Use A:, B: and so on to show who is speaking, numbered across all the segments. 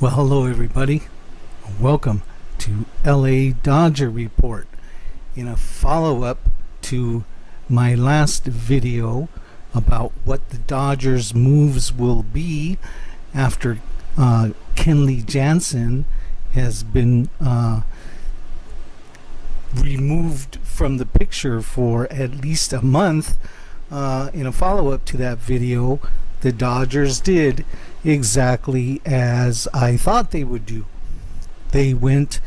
A: Well, hello everybody. Welcome to LA Dodger Report. In a follow-up to my last video about what the Dodgers moves will be after Kenley Jansen has been removed from the picture for at least a month, in a follow-up to that video, the Dodgers did exactly as I thought they would do. They went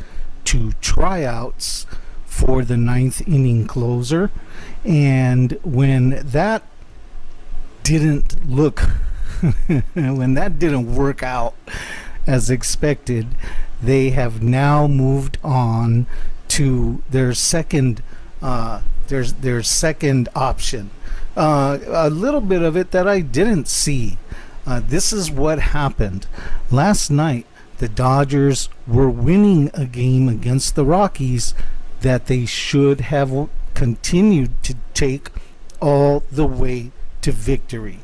A: to tryouts for the ninth inning closer, and when that didn't look when that didn't work out as expected, they have now moved on to their second second option. A little bit of it that I didn't see. This is what happened. Last night, the Dodgers were winning a game against the Rockies that they should have continued to take all the way to victory.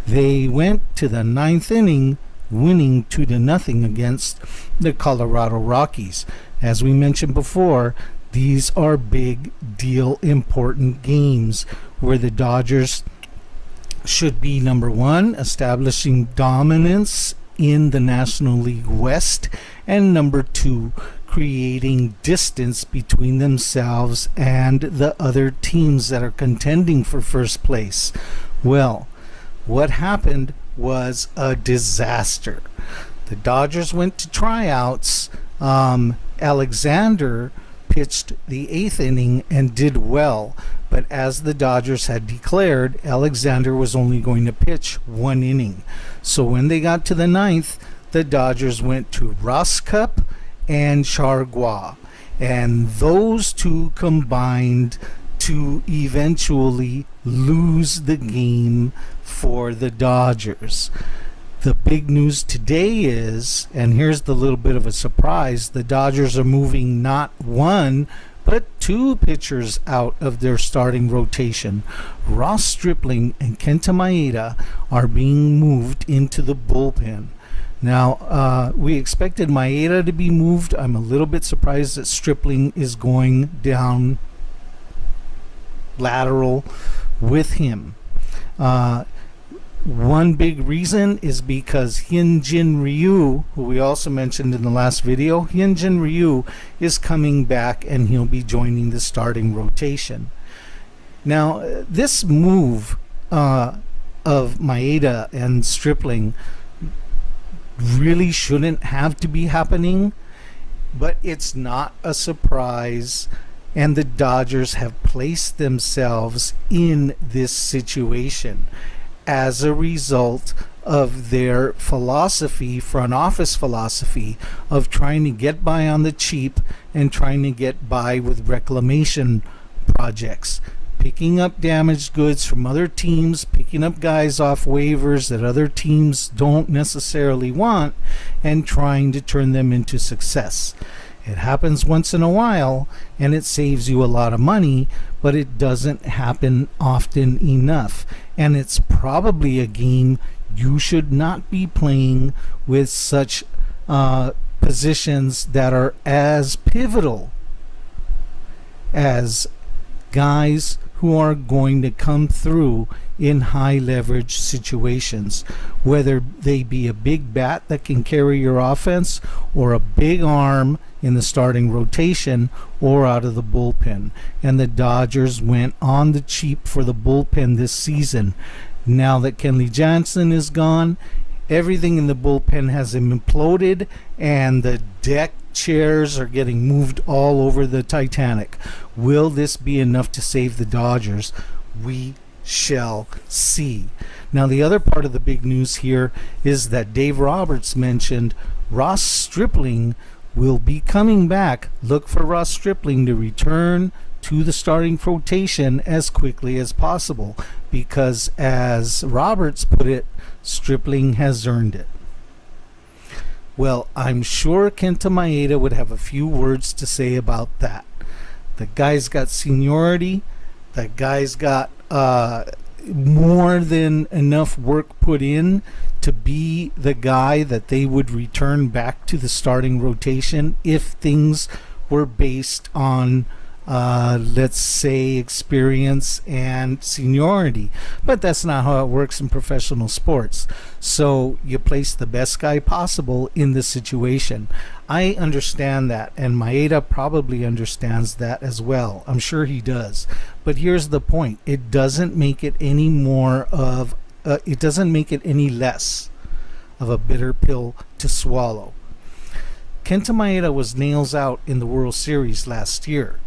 A: They went to the ninth inning winning 2-0 against the Colorado Rockies. As we mentioned before, these are big deal important games where the Dodgers should be, number one, establishing dominance in the National League West, and number two, creating distance between themselves and the other teams that are contending for first place. Well, what happened was a disaster. The Dodgers went to tryouts. Alexander pitched the eighth inning and did well, but as the Dodgers had declared, Alexander was only going to pitch one inning. So when they got to the ninth, the Dodgers went to Roscup and Chargois, and those two combined to eventually lose the game for the Dodgers. The big news today is, and here's the little bit of a surprise, the Dodgers are moving not one, but two pitchers out of their starting rotation. Ross Stripling and Kenta Maeda are being moved into the bullpen. Now, we expected Maeda to be moved. I'm a little bit surprised that Stripling is going down lateral with him. One big reason is because Hyunjin Ryu, who we also mentioned in the last video, Hyunjin Ryu is coming back and he'll be joining the starting rotation. Now, this move of Maeda and Stripling really shouldn't have to be happening, but it's not a surprise, and the Dodgers have placed themselves in this situation as a result of their philosophy, front office philosophy, of trying to get by on the cheap and trying to get by with reclamation projects, picking up damaged goods from other teams, picking up guys off waivers that other teams don't necessarily want, and trying to turn them into success. It happens once in a while and it saves you a lot of money, but it doesn't happen often enough. And it's probably a game you should not be playing with such positions that are as pivotal as guys who are going to come through in high leverage situations, whether they be a big bat that can carry your offense or a big arm in the starting rotation or out of the bullpen. And the Dodgers went on the cheap for the bullpen this season. Now that Kenley Jansen is gone, everything in the bullpen has imploded, and the deck chairs are getting moved all over the Titanic. Will this be enough to save the Dodgers? We shall see. Now, the other part of the big news here is that Dave Roberts mentioned Ross Stripling will be coming back. Look for Ross Stripling to return to the starting rotation as quickly as possible, because as Roberts put it, Stripling has earned it. Well, I'm sure Kenta Maeda would have a few words to say about that. The guy's got seniority. The guy's got more than enough work put in to be the guy that they would return back to the starting rotation if things were based on, let's say, experience and seniority. But that's not how it works in professional sports. So you place the best guy possible in the situation. I understand that, and Maeda probably understands that as well. I'm sure he does. But here's the point: it doesn't make it any more of, it doesn't make it any less of a bitter pill to swallow. Kenta Maeda was nails out in the World Series last year,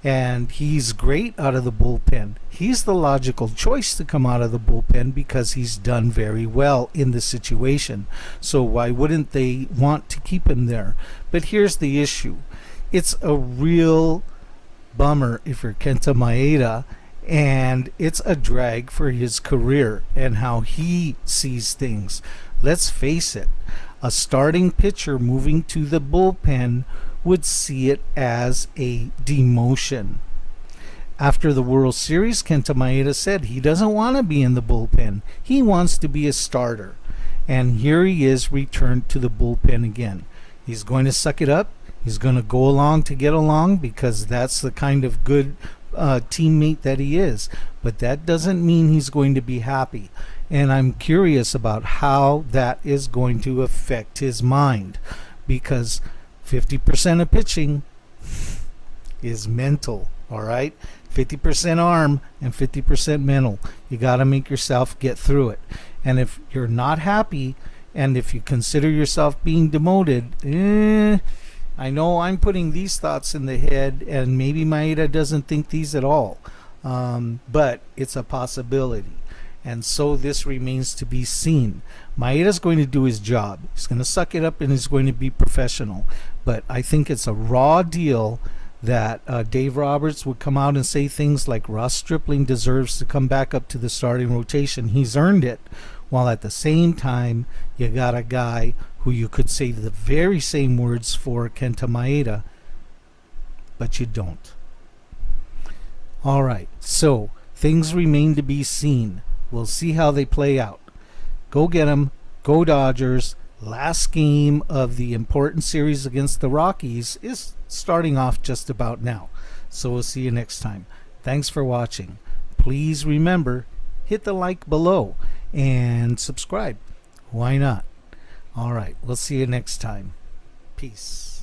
A: and he's great out of the bullpen. He's the logical choice to come out of the bullpen because he's done very well in the situation. So why wouldn't they want to keep him there? But here's the issue. It's a real bummer if you're Kenta Maeda, and it's a drag for his career and how he sees things. Let's face it, a starting pitcher moving to the bullpen would see it as a demotion. After the World Series, Kenta Maeda said he doesn't want to be in the bullpen. He wants to be a starter. And here he is, returned to the bullpen again. He's going to suck it up. He's going to go along to get along because that's the kind of good teammate that he is. But that doesn't mean he's going to be happy. And I'm curious about how that is going to affect his mind, because 50% of pitching is mental, all right? 50% arm and 50% mental. You got to make yourself get through it. And if you're not happy, and if you consider yourself being demoted, I know I'm putting these thoughts in the head, and maybe Maeda doesn't think these at all, but it's a possibility. And so this remains to be seen. Maeda's going to do his job. He's going to suck it up and he's going to be professional. But I think it's a raw deal that Dave Roberts would come out and say things like Ross Stripling deserves to come back up to the starting rotation. He's earned it. While at the same time, you got a guy who you could say the very same words for, Kenta Maeda, but you don't. All right, so things remain to be seen. We'll see how they play out. Go get them. Go Dodgers. Last game of the important series against the Rockies is starting off just about now. So we'll see you next time. Thanks for watching. Please remember, hit the like below and subscribe. Why not? All right. We'll see you next time. Peace.